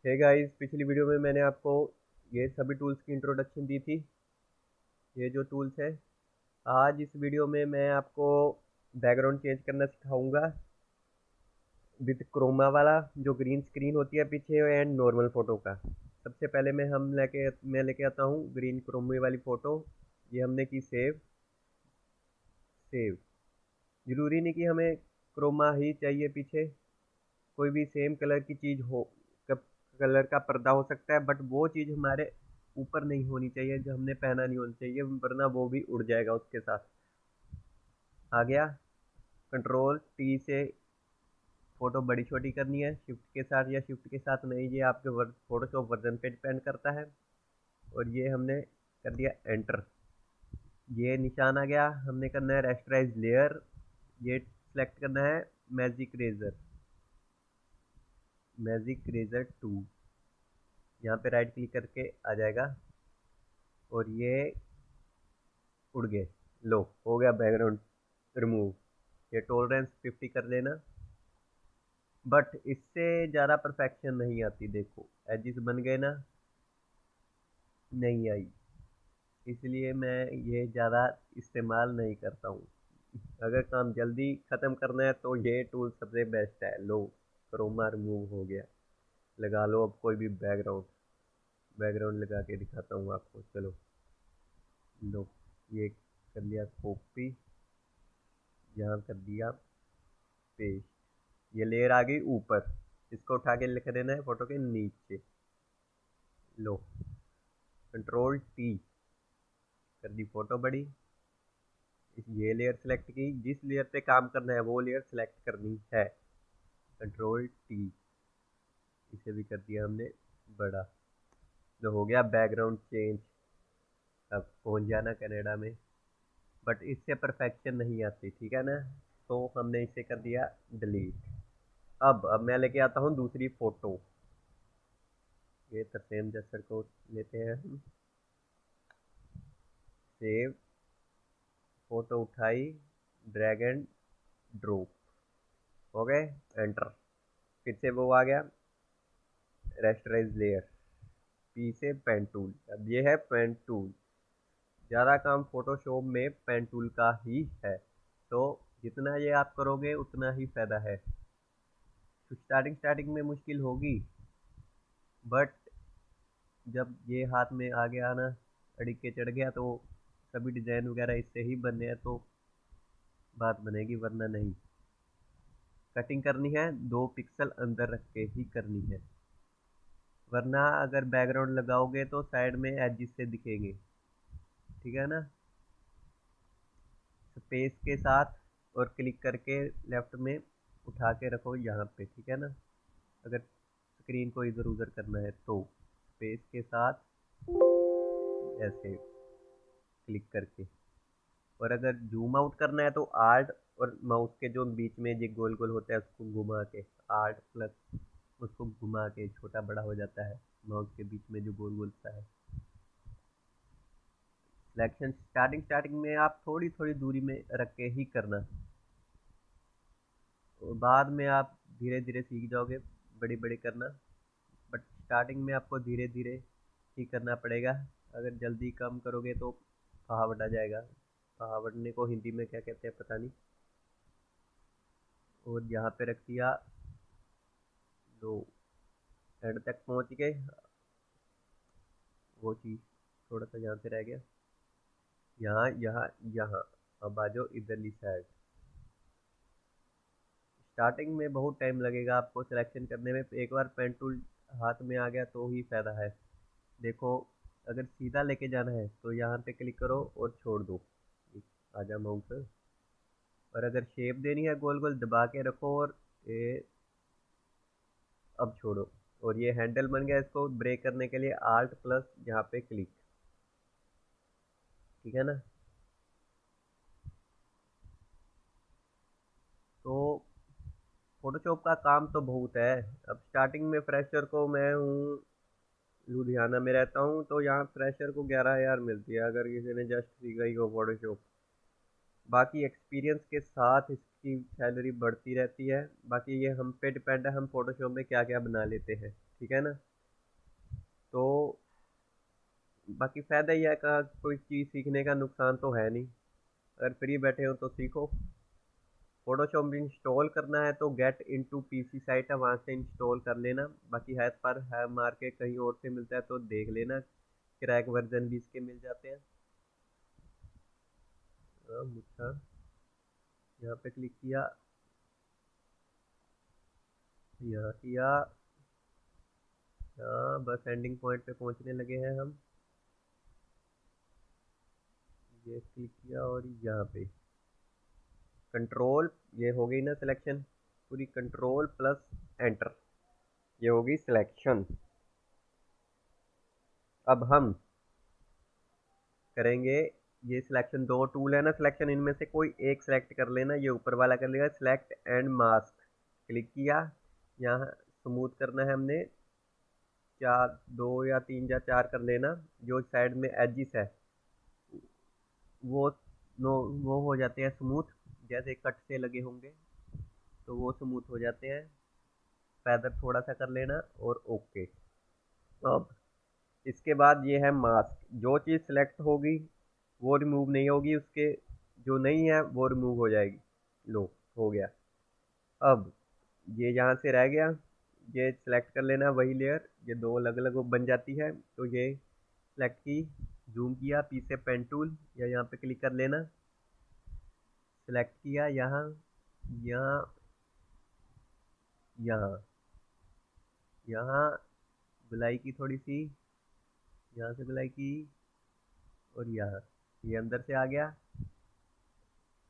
Hey guys, पिछली video में मैंने आपको ये सभी टूल्स की इंट्रोडक्शन दी थी। ये जो टूल्स है, आज इस वीडियो में मैं आपको बैकग्राउंड चेंज करना सिखाऊंगा विद क्रोमा वाला, जो ग्रीन स्क्रीन होती है पीछे, एंड नॉर्मल फ़ोटो का। सबसे पहले मैं लेके आता हूँ ग्रीन क्रोमे वाली फ़ोटो। ये हमने की सेव। ज़रूरी नहीं कि हमें क्रोमा ही चाहिए पीछे, कोई भी सेम कलर की चीज़ हो, कलर का पर्दा हो सकता है, बट वो चीज़ हमारे ऊपर नहीं होनी चाहिए, जो हमने पहना नहीं होनी चाहिए, वरना वो भी उड़ जाएगा उसके साथ। आ गया। कंट्रोल टी से फ़ोटो बड़ी छोटी करनी है, शिफ्ट के साथ या शिफ्ट के साथ नहीं, ये आपके फ़ोटोशॉप वर्जन पे डिपेंड करता है। और ये हमने कर दिया एंटर। ये निशान आ गया। हमने करना है रेस्टराइज लेयर। ये सेलेक्ट करना है मैजिक रेजर 2। यहाँ पे राइट क्लिक करके आ जाएगा और ये उड़ गए। लो, हो गया बैकग्राउंड रिमूव। ये टॉलरेंस 50 कर लेना, बट इससे ज़्यादा परफेक्शन नहीं आती। देखो एजिस बन गए ना, नहीं आई, इसलिए मैं ये ज़्यादा इस्तेमाल नहीं करता हूँ। अगर काम जल्दी ख़त्म करना है तो ये टूल सबसे बेस्ट है। लो, क्रोमा रिमूव हो गया। लगा लो अब कोई भी बैकग्राउंड लगा के दिखाता हूँ आपको। चलो, लो, ये कर लिया कॉपी, यहाँ कर दिया पेस्ट। ये लेयर आ गई ऊपर, इसको उठा के लिख देना है फोटो के नीचे। लो, कंट्रोल टी कर दी फोटो बड़ी। ये लेयर सेलेक्ट की, जिस लेयर पे काम करना है वो लेयर सेलेक्ट करनी है। कंट्रोल टी, इसे भी कर दिया हमने बड़ा। तो हो गया बैकग्राउंड चेंज। अब पहुंच जाना कनाडा में, बट इससे परफेक्शन नहीं आती, ठीक है ना। तो हमने इसे कर दिया डिलीट। अब मैं लेके आता हूँ दूसरी फोटो। ये तरसेम जसर को लेते हैं हम। सेव, फोटो उठाई, ड्रैग एंड ड्रॉप, हो गए। एंटर। फिर से वो आ गया रेस्टराइज लेयर, पी से पेन टूल। अब ये है पेन टूल। ज़्यादा काम फोटोशॉप में पेन टूल का ही है, तो जितना ये आप करोगे उतना ही फ़ायदा है। तो स्टार्टिंग में मुश्किल होगी, बट जब ये हाथ में आ गया ना, अड़ के चढ़ गया, तो सभी डिज़ाइन वगैरह इससे ही बनने हैं, तो बात बनेगी, वरना नहीं। कटिंग करनी है 2 पिक्सल अंदर रख के ही करनी है, वरना अगर बैकग्राउंड लगाओगे तो साइड में एजिस से दिखेंगे, ठीक है ना। स्पेस के साथ और क्लिक करके लेफ्ट में उठा के रखो यहाँ पे, ठीक है ना। अगर स्क्रीन को इधर उधर करना है तो स्पेस के साथ ऐसे क्लिक करके, और अगर जूम आउट करना है तो आर्ट और माउस के जो बीच में जो गोल गोल होता है उसको घुमा के, आर्ट प्लस उसको घुमा के छोटा बड़ा हो जाता है माउस के बीच में जो गोल गोल सा है। सिलेक्शन स्टार्टिंग में आप थोड़ी थोड़ी दूरी में रख के ही करना, और बाद में आप धीरे धीरे सीख जाओगे बड़ी बड़ी करना, बट स्टार्टिंग में आपको धीरे धीरे ही करना पड़ेगा। अगर जल्दी कम करोगे तो पहावट आ जाएगा। पहावटने को हिंदी में क्या कहते हैं पता नहीं। और यहाँ पे रख दिया, तो एंड तक पहुँच गए। वो चीज़ थोड़ा सा यहाँ से रह गया, यहाँ यहाँ यहाँ। अब आ जाओ इधरली साइड। स्टार्टिंग में बहुत टाइम लगेगा आपको सिलेक्शन करने में, एक बार पेन टूल हाथ में आ गया तो ही फ़ायदा है। देखो, अगर सीधा लेके जाना है तो यहाँ पे क्लिक करो और छोड़ दो, आ जा माउस। और अगर शेप देनी है गोल गोल दबा के रखो और ये अब छोड़ो। और ये हैंडल बन गया, इसको ब्रेक करने के लिए आल्ट प्लस यहाँ पे क्लिक, ठीक है ना। तो फोटोशॉप का काम तो बहुत है। अब स्टार्टिंग में फ्रेशर को, मैं हूँ लुधियाना में रहता हूँ, तो यहाँ फ्रेशर को 11,000 मिलती है अगर किसी ने जस्ट सीखा ही हो फोटोशॉप। बाकी एक्सपीरियंस के साथ इसकी सैलरी बढ़ती रहती है। बाकी ये हम पे डिपेंड है, हम फोटोशॉप में क्या क्या बना लेते हैं, ठीक है ना। तो बाकी फ़ायदा यह है का कोई चीज़ सीखने का नुकसान तो है नहीं। अगर फ्री बैठे हो तो सीखो। फ़ोटोशॉप इंस्टॉल करना है तो गेट इनटू पीसी साइट है, वहाँ से इंस्टॉल कर लेना। बाकी है पर है मार्केट कहीं और से मिलता है तो देख लेना, क्रैक वर्जन भी इसके मिल जाते हैं। अच्छा, यहाँ पे क्लिक किया, यहाँ किया, हाँ बस एंडिंग पॉइंट पे पहुँचने लगे हैं हम। ये क्लिक किया और यहाँ पे कंट्रोल, ये हो गई ना सिलेक्शन पूरी, कंट्रोल प्लस एंटर, ये होगी सिलेक्शन। अब हम करेंगे ये सिलेक्शन, दो टूल है ना सिलेक्शन, इनमें से कोई एक सिलेक्ट कर लेना। ये ऊपर वाला कर लेगा सिलेक्ट एंड मास्क, क्लिक किया, यहाँ स्मूथ करना है हमने, चार, दो या तीन या चार कर लेना। जो साइड में एजिस है वो नो वो हो जाते हैं स्मूथ, जैसे कट से लगे होंगे तो वो स्मूथ हो जाते हैं। पैदल थोड़ा सा कर लेना और ओके। अब इसके बाद ये है मास्क, जो चीज़ सिलेक्ट होगी वो रिमूव नहीं होगी, उसके जो नहीं है वो रिमूव हो जाएगी। लो, हो गया। अब ये यहाँ से रह गया, ये सिलेक्ट कर लेना वही लेयर, ये दो अलग अलग बन जाती है। तो ये सिलेक्ट की, जूम किया, पी से पेन टूल या यहाँ पे क्लिक कर लेना, सिलेक्ट किया, यहाँ यहाँ यहाँ यहाँ गुलाई की थोड़ी सी, यहाँ से गुलाई की और यहाँ, ये अंदर से आ गया।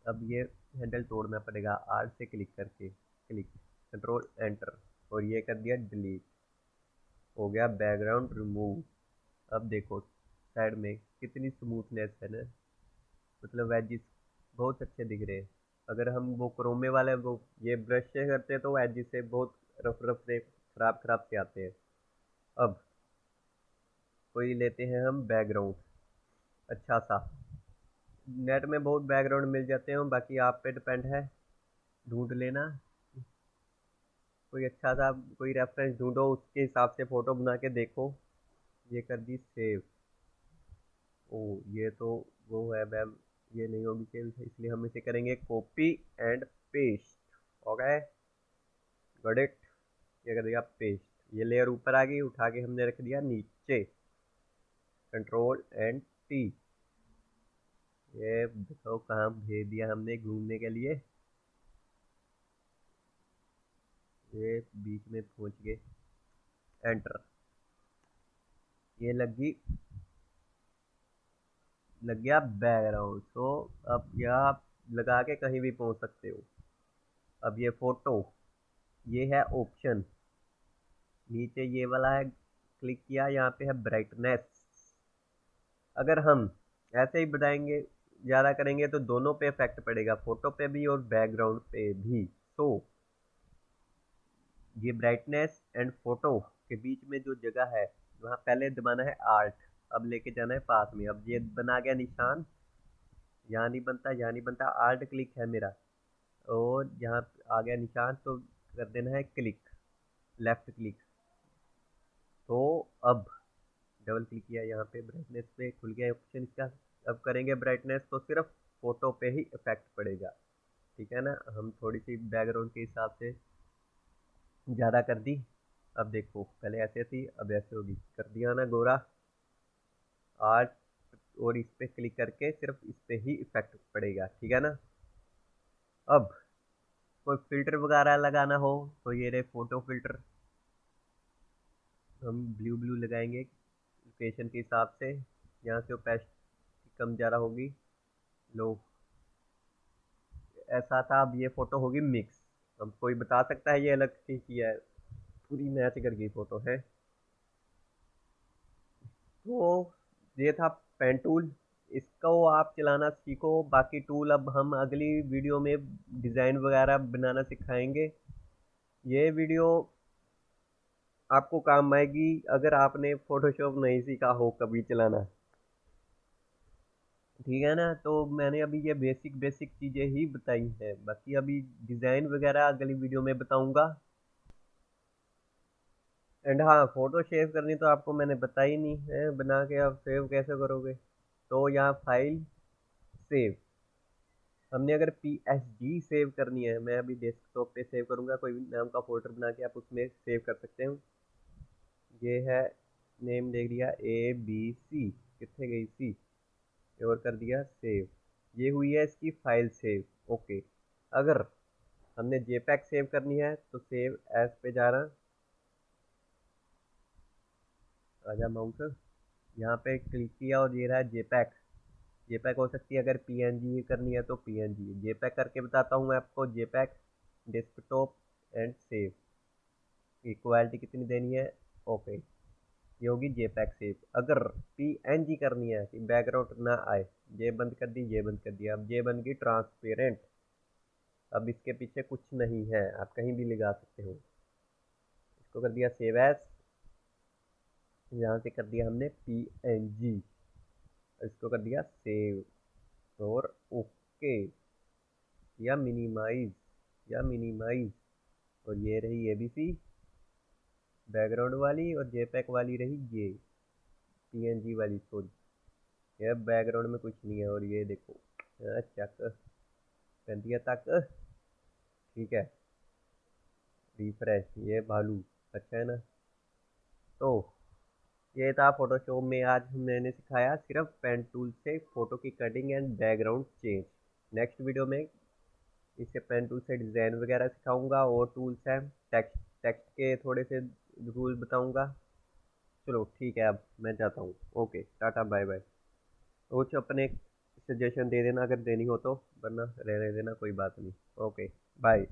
अब ये हैंडल तोड़ना पड़ेगा आर से क्लिक करके, क्लिक, कंट्रोल एंटर, और ये कर दिया डिलीट, हो गया बैकग्राउंड रिमूव। अब देखो साइड में कितनी स्मूथनेस है ना, मतलब एजिस बहुत अच्छे दिख रहे हैं। अगर हम वो क्रोमे वाले वो ये ब्रश से करते हैं तो एजिस से बहुत रफ रफ से खराब खराब से आते हैं। अब कोई लेते हैं हम बैकग्राउंड अच्छा सा, नेट में बहुत बैकग्राउंड मिल जाते हैं, बाकी आप पे डिपेंड है, ढूंढ लेना कोई अच्छा सा, कोई रेफरेंस ढूंढो, उसके हिसाब से फ़ोटो बना के देखो। ये कर दी सेव। ओ ये तो वो है मैम, ये नहीं होगी सेव, इसलिए हम इसे करेंगे copy and paste. Okay, got it, ये कर दिया पेस्ट। ये लेयर ऊपर आ गई, उठा के हमने रख दिया नीचे, कंट्रोल एंड टी। ये देखो कहाँ भेज दिया हमने घूमने के लिए, ये बीच में पहुंच गए, एंटर। ये लग गया बैकग्राउंड। तो अब यह आप लगा के कहीं भी पहुंच सकते हो। अब ये फोटो, ये है ऑप्शन, नीचे ये वाला है, क्लिक किया, यहाँ पे है ब्राइटनेस। अगर हम ऐसे ही बढ़ाएंगे, ज़्यादा करेंगे तो दोनों पे इफेक्ट पड़ेगा, फोटो पे भी और बैकग्राउंड पे भी। तो ये ब्राइटनेस एंड फोटो के बीच में जो जगह है वहाँ पहले दबाना है आर्ट, अब लेके जाना है पास में। अब ये बना गया निशान, यहाँ नहीं बनता, यहाँ नहीं बनता, आर्ट क्लिक है मेरा और यहाँ आ गया निशान, तो कर देना है क्लिक, लेफ्ट क्लिक। तो अब डबल क्लिक किया, यहाँ पे ब्राइटनेस पे खुल गया ऑप्शन इसका। अब करेंगे ब्राइटनेस तो सिर्फ फोटो पे ही इफेक्ट पड़ेगा, ठीक है ना। हम थोड़ी सी बैकग्राउंड के हिसाब से ज़्यादा कर दी। अब देखो पहले ऐसे थी, अब ऐसे होगी, कर दिया ना गोरा आर्ट, और इस पे क्लिक करके सिर्फ इस पे ही इफेक्ट पड़ेगा, ठीक है ना। अब कोई फिल्टर वगैरह लगाना हो तो ये रहे फोटो फिल्टर, हम ब्लू ब्लू लगाएंगे लोकेशन के हिसाब से, यहाँ से ओपेसिटी कम ज़्यादा होगी। लो ऐसा था, अब ये फ़ोटो होगी मिक्स। अब कोई बता सकता है ये अलग से किया है, पूरी मैच कर गई फ़ोटो है। तो ये था पेन टूल, इसको आप चलाना सीखो। बाकी टूल अब हम अगली वीडियो में डिज़ाइन वगैरह बनाना सिखाएंगे। ये वीडियो आपको काम आएगी अगर आपने फ़ोटोशॉप नहीं सीखा हो कभी चलाना, ठीक है ना। तो मैंने अभी ये बेसिक बेसिक चीज़ें ही बताई हैं, बाकी अभी डिज़ाइन वगैरह अगली वीडियो में बताऊंगा। एंड हाँ, फ़ोटो सेव करनी तो आपको मैंने बताई नहीं है, बना के आप सेव कैसे करोगे। तो यहाँ फाइल सेव, हमने अगर पीएसडी सेव करनी है, मैं अभी डेस्कटॉप पे सेव करूँगा, कोई भी नाम का फोल्डर बना के आप उसमें सेव कर सकते हो। ये है, नेम दे दिया ए बी सी, कितने गई सी, और कर दिया सेव। ये हुई है इसकी फाइल सेव। ओके, अगर हमने जेपैक सेव करनी है तो सेव एज पे जाना, आजा माउंट, यहाँ पे क्लिक किया और ये रहा जेपैक। जेपैक हो सकती है, अगर पीएनजी करनी है तो पीएनजी। जेपैक करके बताता हूँ मैं आपको, जेपैक डेस्कटॉप एंड सेव, क्वालिटी कितनी देनी है। ओके, ये होगी जेपैक सेव। अगर पीएनजी करनी है कि बैकग्राउंड ना आए, ये बंद कर दी, ये बंद कर दिया, अब ये बन गई ट्रांसपेरेंट। अब इसके पीछे कुछ नहीं है, आप कहीं भी लगा सकते हो। इसको कर दिया सेव एज, यहाँ से कर दिया हमने पीएनजी, इसको कर दिया सेव और ओके, या मिनिमाइज, या मिनिमाइज। और ये रही एबीसी बैकग्राउंड वाली, और जेपैक वाली रही ये पीएनजी वाली, सॉरी। ये बैकग्राउंड में कुछ नहीं है, और ये देखो चक कर दिया तक, ठीक है। रिफ्रेश, ये भालू, अच्छा है ना। तो ये था फोटोशॉप में, आज मैंने सिखाया सिर्फ पेन टूल से फोटो की cutting and background change. Next video में इससे पेन टूल से डिज़ाइन वगैरह सिखाऊंगा, और टूल्स हैं, टेक्स्ट टेक्स्ट के थोड़े से रूल बताऊंगा। चलो ठीक है, अब मैं जाता हूँ। Okay, tata bye bye. कुछ अपने सजेशन दे देना अगर देनी हो तो, वरना रहने देना, कोई बात नहीं। Okay, bye.